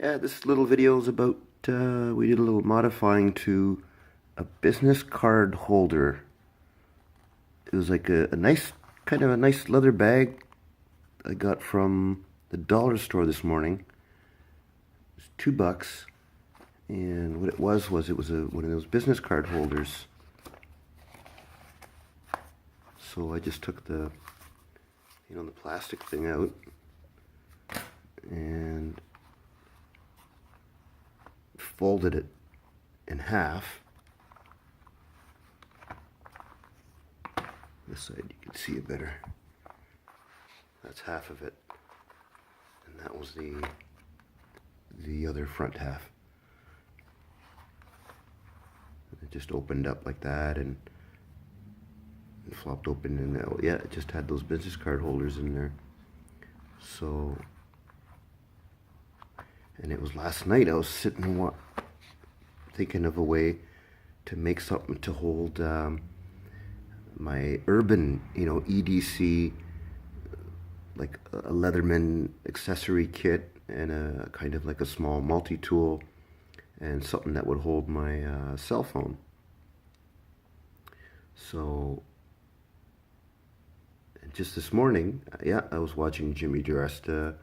Yeah, this little video is about, we did a little modifying to a business card holder. It was like a nice, kind of a nice leather bag I got from the dollar store this morning. It was $2. And what it was it was one of those business card holders. So I just took the plastic thing out and folded it in half. This side you can see it better. That's half of it, and that was the other front half. It just opened up like that and flopped open, and yeah, it just had those business card holders in there. So, and it was last night I was sitting thinking of a way to make something to hold my Urban, EDC, like a leatherman accessory kit, and a kind of like a small multi-tool, and something that would hold my cell phone. So just this morning, yeah, I was watching Jimmy DiResta.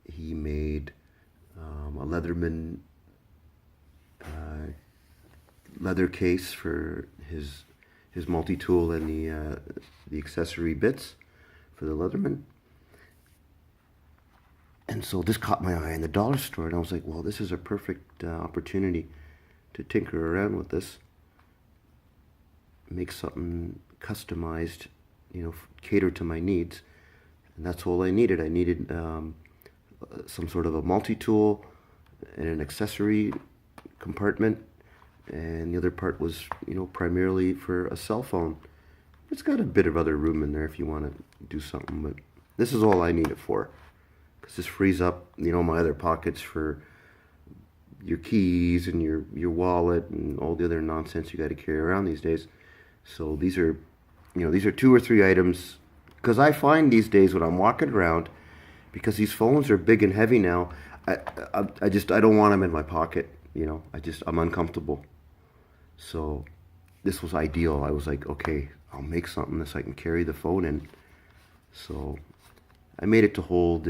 He made a leatherman leather case for his multi-tool and the accessory bits for the leatherman. And so this caught my eye in the dollar store, and I was like, well, this is a perfect opportunity to tinker around with this, make something customized, cater to my needs. And that's all I needed. I needed some sort of a multi-tool and an accessory compartment, and the other part was, primarily for a cell phone. It's got a bit of other room in there if you want to do something, but this is all I need it for, because this frees up, my other pockets for your keys and your wallet and all the other nonsense you got to carry around these days. So these are, these are 2 or 3 items, because I find these days when I'm walking around, because these phones are big and heavy now, I don't want them in my pocket. I'm uncomfortable. So this was ideal. I was like, okay, I'll make something so I can carry the phone in. So I made it to hold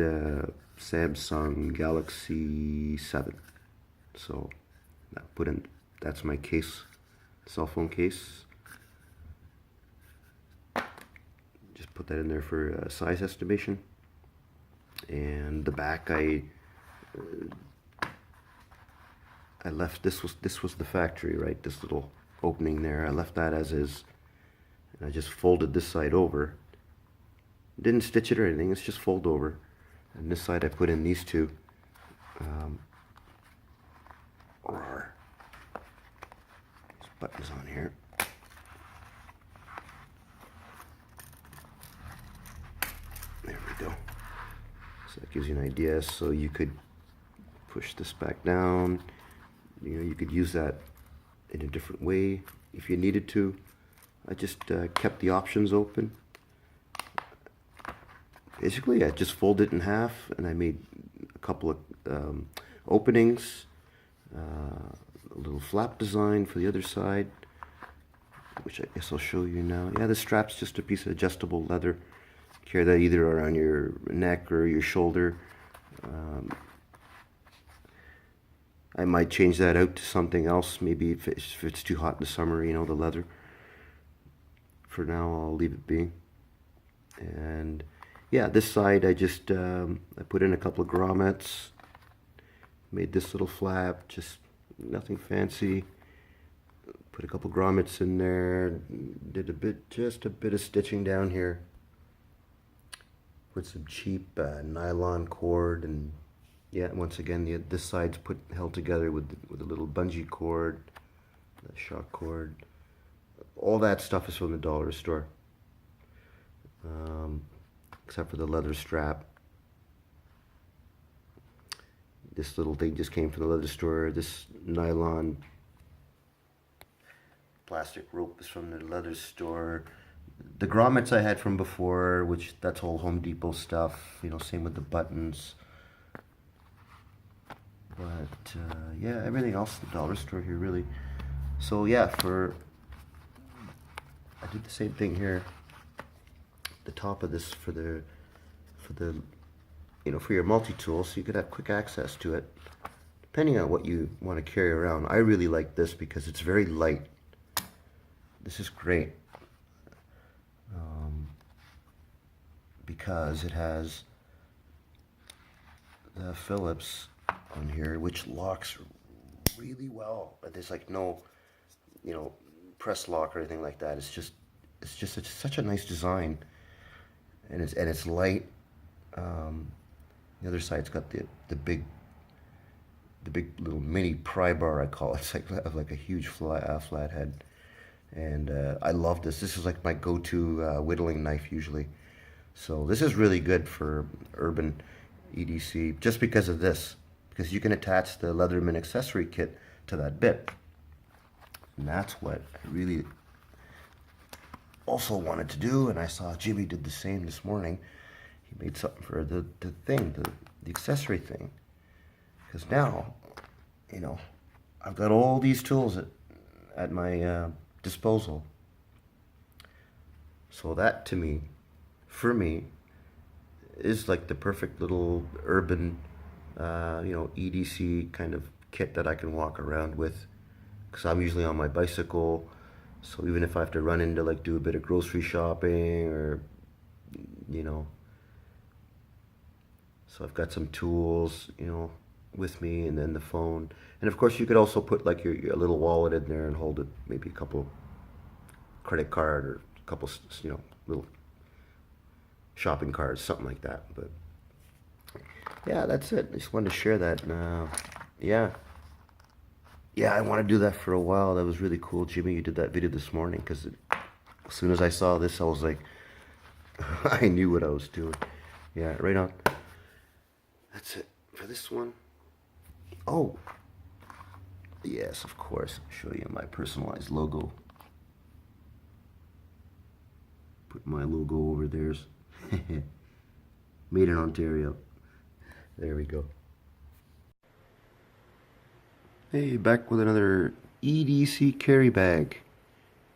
Samsung Galaxy 7. So that's my case, cell phone case. Just put that in there for size estimation. And the back, I left, this was the factory, right? This little opening there, I left that as is, and I just folded this side over. Didn't stitch it or anything, it's just fold over. And this side I put in these two these buttons on here. There we go. So that gives you an idea. So you could push this back down. You could use that in a different way if you needed to. I just kept the options open. Basically, I just folded it in half, and I made a couple of openings, a little flap design for the other side, which I guess I'll show you now. Yeah, the strap's just a piece of adjustable leather. Carry that either around your neck or your shoulder. I might change that out to something else, maybe if it's too hot in the summer, the leather. For now, I'll leave it be. And yeah, this side I just I put in a couple of grommets, made this little flap, just nothing fancy. Put a couple grommets in there, did just a bit of stitching down here. Put some cheap nylon cord, and yeah, once again, this side's held together with a little bungee cord, the shock cord. All that stuff is from the dollar store, except for the leather strap. This little thing just came from the leather store. This nylon plastic rope is from the leather store. The grommets I had from before, which that's all Home Depot stuff. Same with the buttons. But yeah, everything else at the dollar store here really. So yeah, I did the same thing here. The top of this for the for your multi-tool, so you could have quick access to it depending on what you want to carry around. I really like this because it's very light. This is great because it has the Phillips on here, which locks really well. There's like no, press lock or anything like that. It's just such a nice design, and it's light. The other side's got the big little mini pry bar, I call it. It's like a huge flat head, and I love this. This is like my go-to whittling knife usually. So this is really good for Urban EDC just because of this, because you can attach the Leatherman accessory kit to that bit, and that's what I really also wanted to do. And I saw Jimmy did the same this morning. He made something for the accessory thing, because now, I've got all these tools at my disposal. So that for me, is like the perfect little urban, EDC kind of kit that I can walk around with, because I'm usually on my bicycle. So even if I have to run in to like do a bit of grocery shopping or, so I've got some tools, with me, and then the phone. And of course you could also put like your little wallet in there and hold it, maybe a couple credit card or a couple, little shopping cards, something like that. But yeah, that's it. I just wanted to share that. Yeah, I want to do that for a while. That was really cool, Jimmy. You did that video this morning, because as soon as I saw this, I was like, I knew what I was doing. Yeah, right on. That's it for this one. Oh, yes, of course. I'll show you my personalized logo. Put my logo over theirs. Made in Ontario. There we go. Hey, back with another EDC carry bag.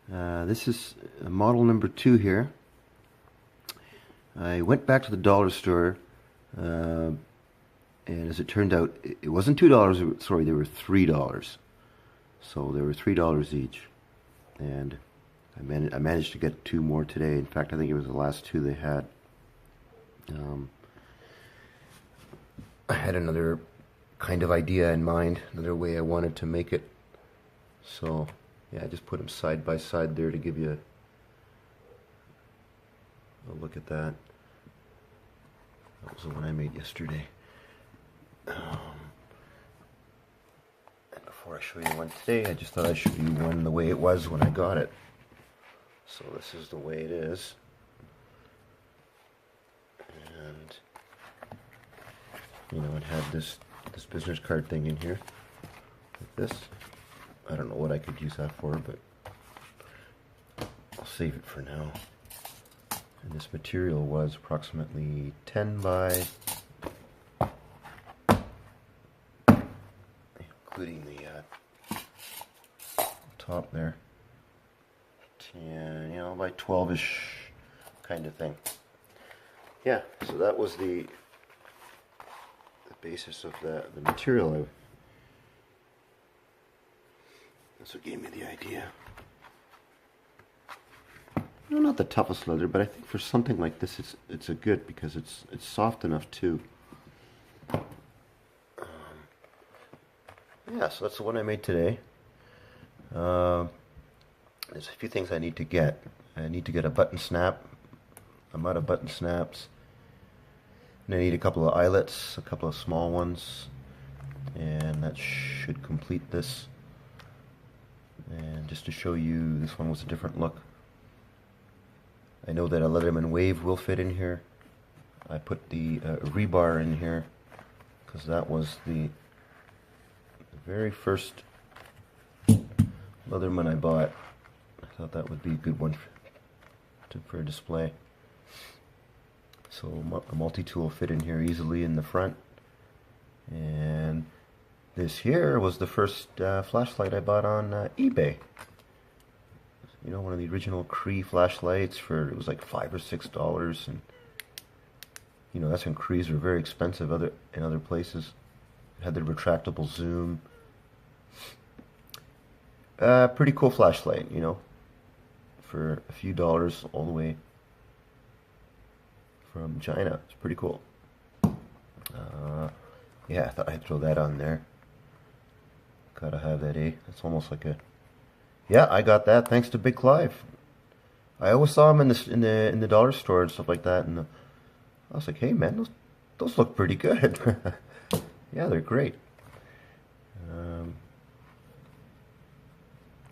This is model number 2 here. I went back to the dollar store, and as it turned out, it wasn't $2, sorry, they were $3. So they were $3 each. And I managed to get 2 more today. In fact, I think it was the last 2 they had. I had another kind of idea in mind, another way I wanted to make it. So yeah, I just put them side by side there to give you a look at that. That was the one I made yesterday. And before I show you one today, I just thought I'd show you one the way it was when I got it. So this is the way it is. And it had this business card thing in here, like this. I don't know what I could use that for, but I'll save it for now. And this material was approximately 10 by, including the top there, 10, by 12-ish kind of thing. Yeah, so that was the basis of the material. That's what gave me the idea. Not the toughest leather, but I think for something like this, it's a good, because it's soft enough too. Yeah, so that's the one I made today. There's a few things I need to get. I need to get a button snap. I'm out of button snaps. And I need a couple of eyelets, a couple of small ones, and that should complete this. And just to show you, this one was a different look. I know that a Leatherman wave will fit in here. I put the rebar in here because that was the very first Leatherman I bought. I thought that would be a good one for a display. So a multi-tool fit in here easily in the front, and This here was the first flashlight I bought on eBay. You know, one of the original Cree flashlights for, it was like $5 or $6, and you know, that's when Crees were very expensive in other places. It had the retractable zoom. Pretty cool flashlight, you know, for a few dollars all the way from China. It's pretty cool. Yeah, I thought I'd throw that on there. Gotta have that, eh? It's almost like a... Yeah, I got that thanks to Big Clive. I always saw him in the dollar store and stuff like that, and I was like, hey man, those look pretty good. Yeah, they're great.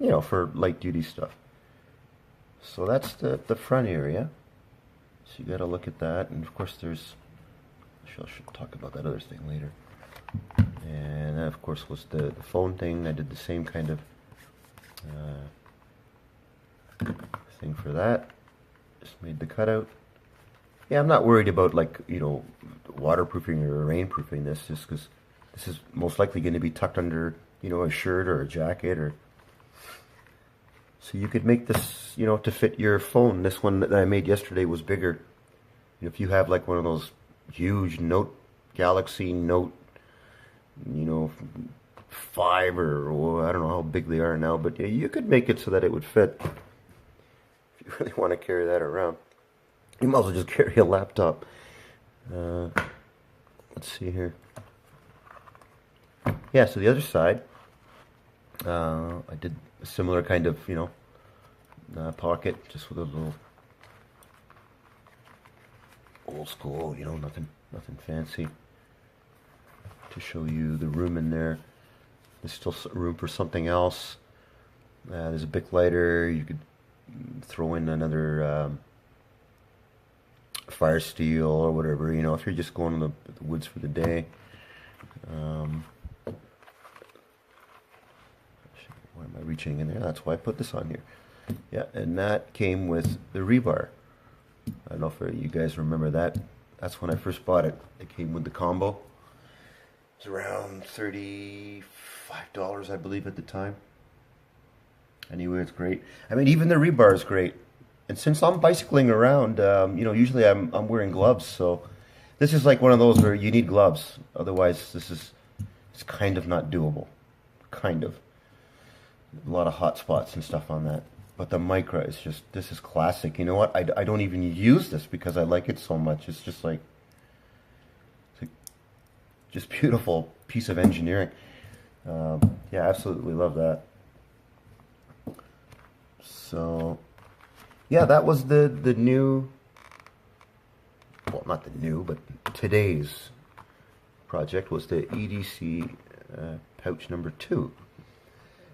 You know, for light duty stuff. So that's the front area. So you gotta look at that, and of course there's... I should talk about that other thing later. And that, of course, was the phone thing. I did the same kind of thing for that. Just made the cutout. Yeah, I'm not worried about, like, you know, waterproofing or rainproofing this, just because this is most likely going to be tucked under, you know, a shirt or a jacket, or... So you could make this, you know, to fit your phone. This one that I made yesterday was bigger. If you have like one of those huge Galaxy Note, you know, 5 or I don't know how big they are now, but yeah, you could make it so that it would fit. If you really want to carry that around, you might as well just carry a laptop. Let's see here. Yeah, so the other side, I did a similar kind of, you know, pocket, just with a little old school, you know, nothing fancy, to show you the room in there. There's still room for something else. There's a Bic lighter. You could throw in another fire steel or whatever, you know, if you're just going to the woods for the day. Why am I reaching in there? That's why I put this on here. Yeah, and that came with the rebar. I don't know if you guys remember that. That's when I first bought it. It came with the combo. It was around $35, I believe, at the time. Anyway, it's great. I mean, even the rebar is great. And since I'm bicycling around, you know, usually I'm wearing gloves, so this is like one of those where you need gloves. Otherwise, it's kind of not doable. Kind of. A lot of hot spots and stuff on that. But the micra is just, this is classic. You know what? I don't even use this because I like it so much. It's just like, just beautiful piece of engineering. Yeah, absolutely love that. So, yeah, that was the new, well, not the new, but today's project was the EDC pouch number 2.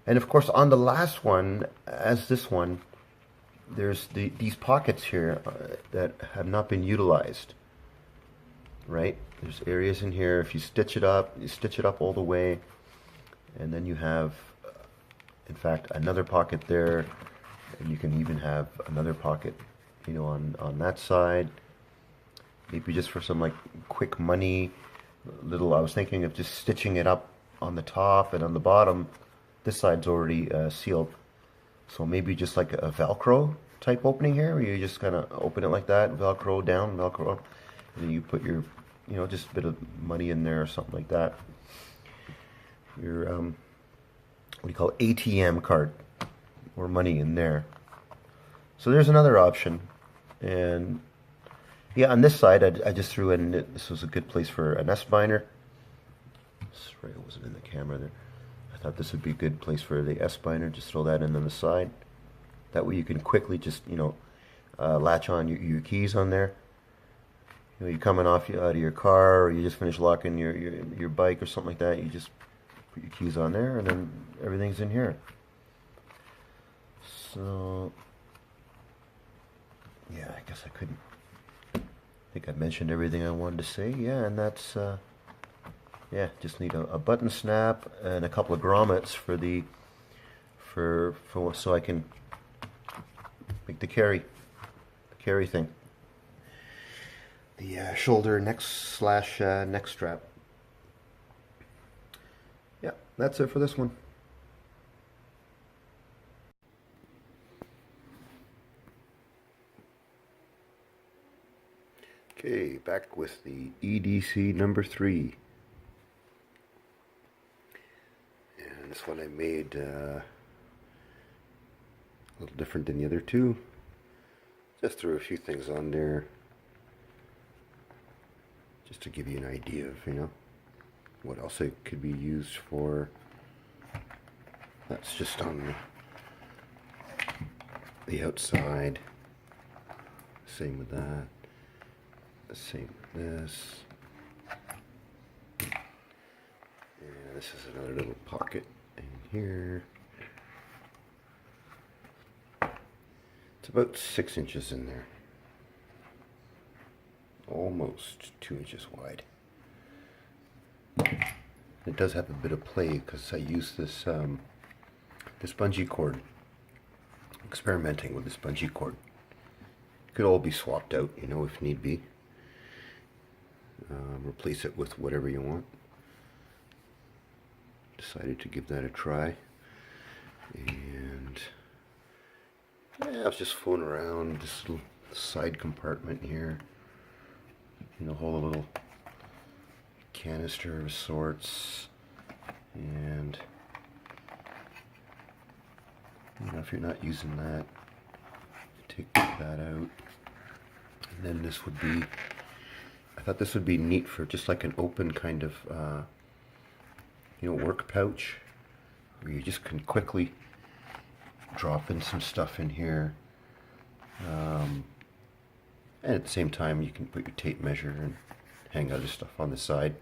And of course, on the last one, as this one, there's these pockets here that have not been utilized, right? There's areas in here. If you stitch it up all the way, and then you have, in fact, another pocket there, and you can even have another pocket, you know, on that side. Maybe just for some like quick money, little. I was thinking of just stitching it up on the top and on the bottom. This side's already sealed, so maybe just like a Velcro type opening here, where you just kind of open it like that, Velcro down, Velcro up, and then you put your, you know, just a bit of money in there or something like that. Your what do you call it? ATM card or money in there. So there's another option. And yeah, on this side, I just threw in. This was a good place for an S-binder. Sorry, it wasn't in the camera there. I thought this would be a good place for the S-binder. Just throw that in on the side. That way you can quickly just, you know, latch on your keys on there. You know, you're coming out of your car, or you just finished locking your bike or something like that. You just put your keys on there, and then everything's in here. So, yeah, I guess I think I mentioned everything I wanted to say. Yeah, and that's... yeah, just need a button snap and a couple of grommets for so I can make the carry thing. The shoulder neck strap. that's it for this one. Okay, back with the EDC number 3. And this one I made a little different than the other two. Just threw a few things on there just to give you an idea of, what else it could be used for. That's just on the outside. Same with that. Same with this. And this is another little pocket in here. It's about 6 inches in there. Almost 2 inches wide. It does have a bit of play because I use this this bungee cord. Experimenting with this bungee cord. It could all be swapped out, if need be. Replace it with whatever you want. Decided to give that a try. And yeah, I was just fooling around this little side compartment here. Hold a little canister of sorts. And if you're not using that, take that out. And then this would be, I thought this would be neat for just like an open kind of, work pouch, where you just can quickly drop in some stuff in here. And at the same time, you can put your tape measure and hang other stuff on the side.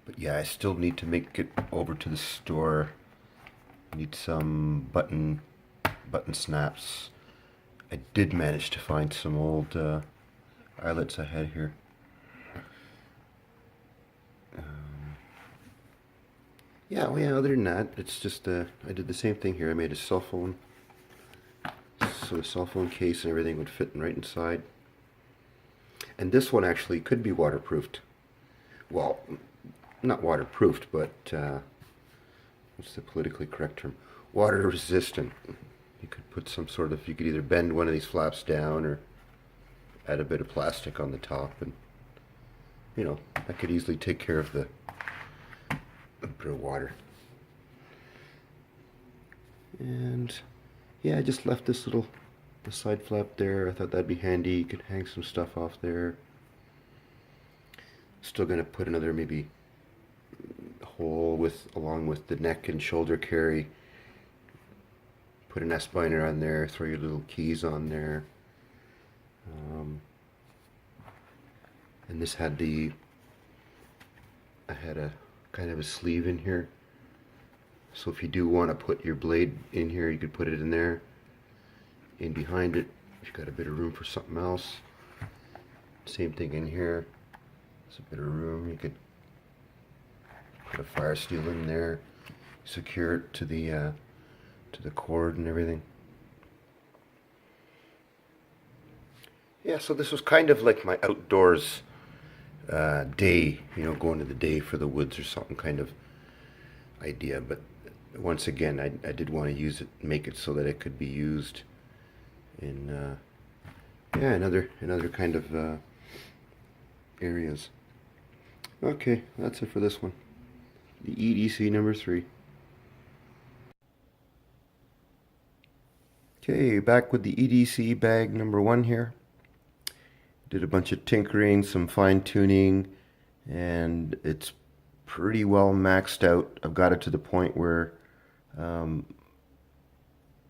But yeah, I still need to make it over to the store. I need some button snaps. I did manage to find some old eyelets I had here. Yeah, other than that, it's just, I did the same thing here. I made a cell phone, so the cell phone case and everything would fit right inside. And this one actually could be waterproofed. Well, not waterproofed, but, what's the politically correct term? Water resistant. You could put some sort of, you could either bend one of these flaps down or add a bit of plastic on the top, and that could easily take care of a bit of water. And yeah, I just left this the side flap there. I thought that'd be handy. You could hang some stuff off there. Still gonna put another maybe hole along with the neck and shoulder carry. Put an S-binder on there, throw your little keys on there. And this had I had a kind of a sleeve in here. So if you do want to put your blade in here, you could put it in there. In behind it, if you've got a bit of room for something else. Same thing in here. There's a bit of room. You could put a fire steel in there, secure it to the cord and everything. Yeah, so this was kind of like my outdoors day, going to the day for the woods or something kind of idea. But once again, I did want to use it, make it so that it could be used in another kind of areas. Okay, that's it for this one. The EDC number 3. Okay, back with the EDC bag number 1 here. Did a bunch of tinkering, some fine tuning, and it's pretty well maxed out. I've got it to the point where, well,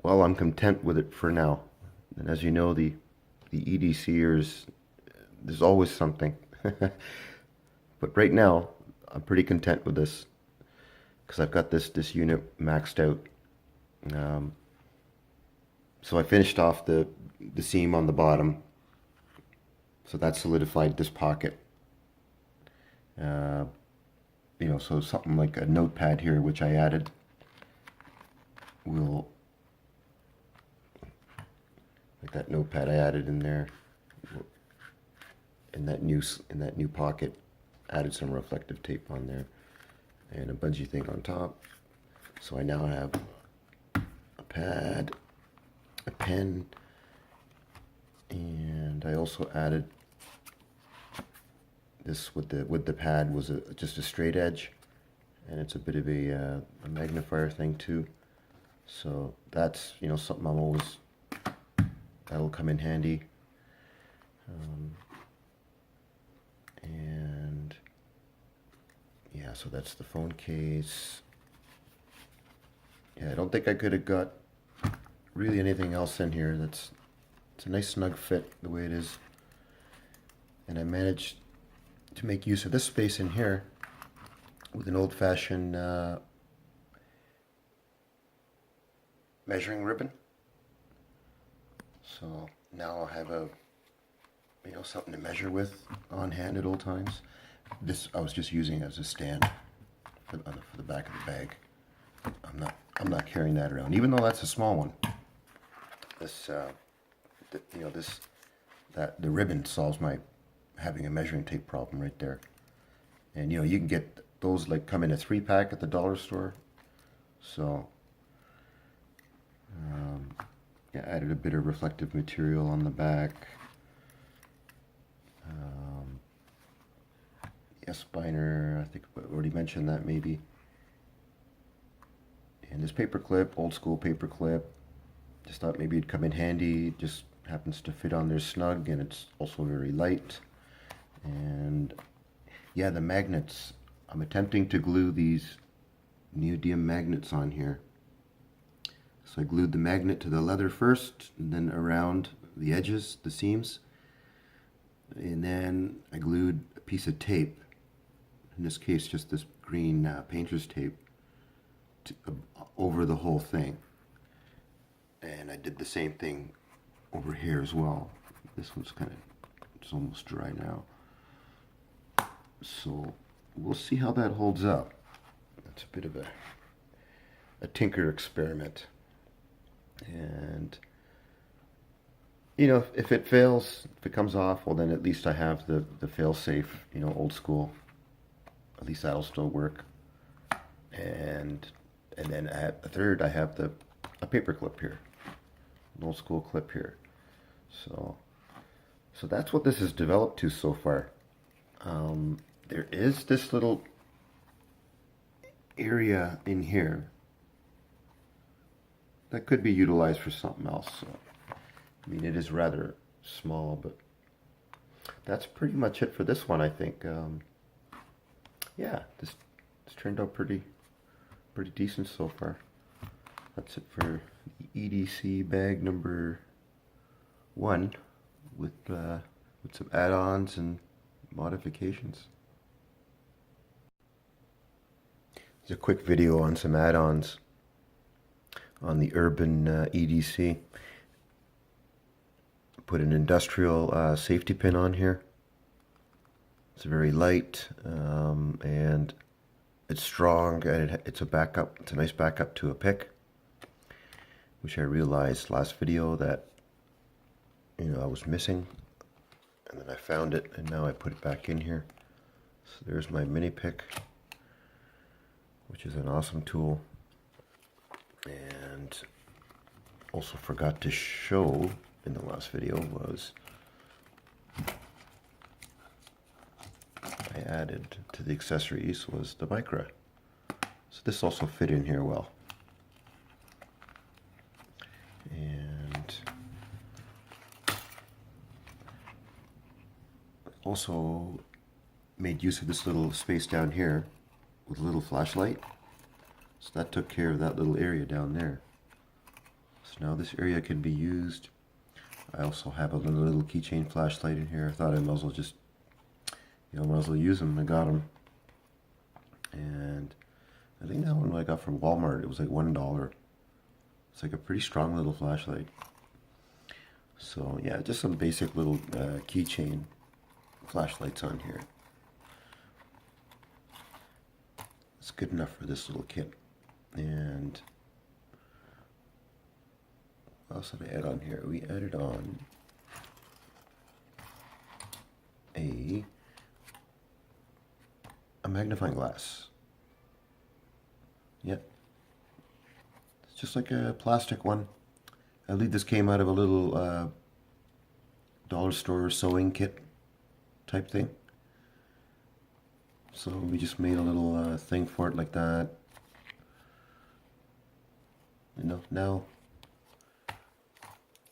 I'm content with it for now. And as you know, the EDCers, there's always something. But right now, I'm pretty content with this because I've got this unit maxed out. So I finished off the seam on the bottom. So that solidified this pocket. So something like a notepad here, which I added, like that notepad I added in there, in that new pocket, added some reflective tape on there. and a bungee thing on top. So I now have a pad, a pen, and I also added this with the pad was just a straight edge, and it's a bit of a magnifier thing too. So that's, you know, something I'm always, that'll come in handy. And yeah, so that's the phone case. Yeah, I don't think I could have got really anything else in here. It's a nice snug fit the way it is. And I managed to make use of this space in here with an old-fashioned measuring ribbon. So now I'll have a, you know, something to measure with on hand at all times. This I was just using as a stand for the back of the bag. I'm not carrying that around, even though that's a small one. This you know, the ribbon solves my having a measuring tape problem right there. And you know, you can get those, like, come in a 3-pack at the dollar store. So yeah, added a bit of reflective material on the back. Spiner, I think I already mentioned that maybe. And this paper clip, old school paper clip. Just thought maybe it'd come in handy. It just happens to fit on there snug, and it's also very light. And yeah, the magnets. I'm attempting to glue these neodymium magnets on here. So I glued the magnet to the leather first, and then around the edges, the seams. And then I glued a piece of tape, in this case just this green painter's tape, over the whole thing. And I did the same thing over here as well. This one's it's almost dry now. So we'll see how that holds up. It's a bit of a tinker experiment. And you know, if it fails, if it comes off, well then at least I have the fail-safe, you know, old school. At least that'll still work. And then at the third, I have a paper clip here, an old school clip here. So that's what this has developed to so far. There is this little area in here that could be utilized for something else. So, I mean, it is rather small, but that's pretty much it for this one, I think. Yeah, this turned out pretty decent so far. That's it for EDC bag number 1 with some add-ons and modifications. Here's a quick video on some add-ons on the Urban EDC. Put an industrial safety pin on here. It's very light and it's strong, and it's a backup. It's a nice backup to a pick, which I realized last video that, you know, I was missing, and then I found it, and now I put it back in here. So there's my mini-pik, which is an awesome tool. And also forgot to show in the last video was I added to the accessories was the micra. So this also fit in here well. And also made use of this little space down here with a little flashlight. So that took care of that little area down there. So now this area can be used. I also have a little keychain flashlight in here. I thought I might as well just, you know, might as well use them. I got them. And I think that one I got from Walmart. It was like $1. It's like a pretty strong little flashlight. So yeah, just some basic little keychain flashlights on here. It's good enough for this little kit. And what else did I add on here? We added on a magnifying glass. Yep. It's just like a plastic one. I believe this came out of a little dollar store sewing kit type thing. So we just made a little thing for it like that. You know, now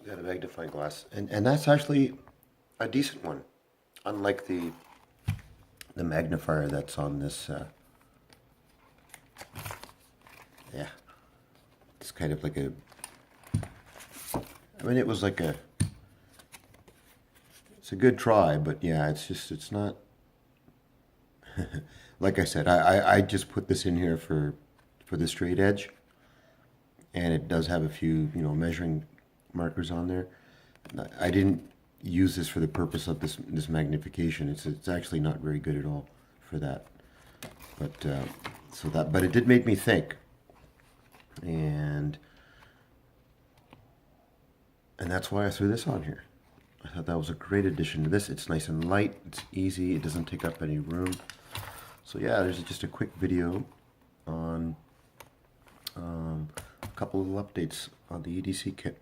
we got a magnifying glass, and that's actually a decent one, unlike the magnifier that's on this. Yeah, it's kind of like a. I mean, it was like a. It's a good try, but yeah, it's not. Like I said, I just put this in here for the straight edge, and it does have a few measuring markers on there. I didn't use this for the purpose of this magnification. It's actually not very good at all for that. But but it did make me think, and that's why I threw this on here. I thought that was a great addition to this. It's nice and light. It's easy. It doesn't take up any room. So yeah, there's just a quick video on a couple of little updates on the EDC kit.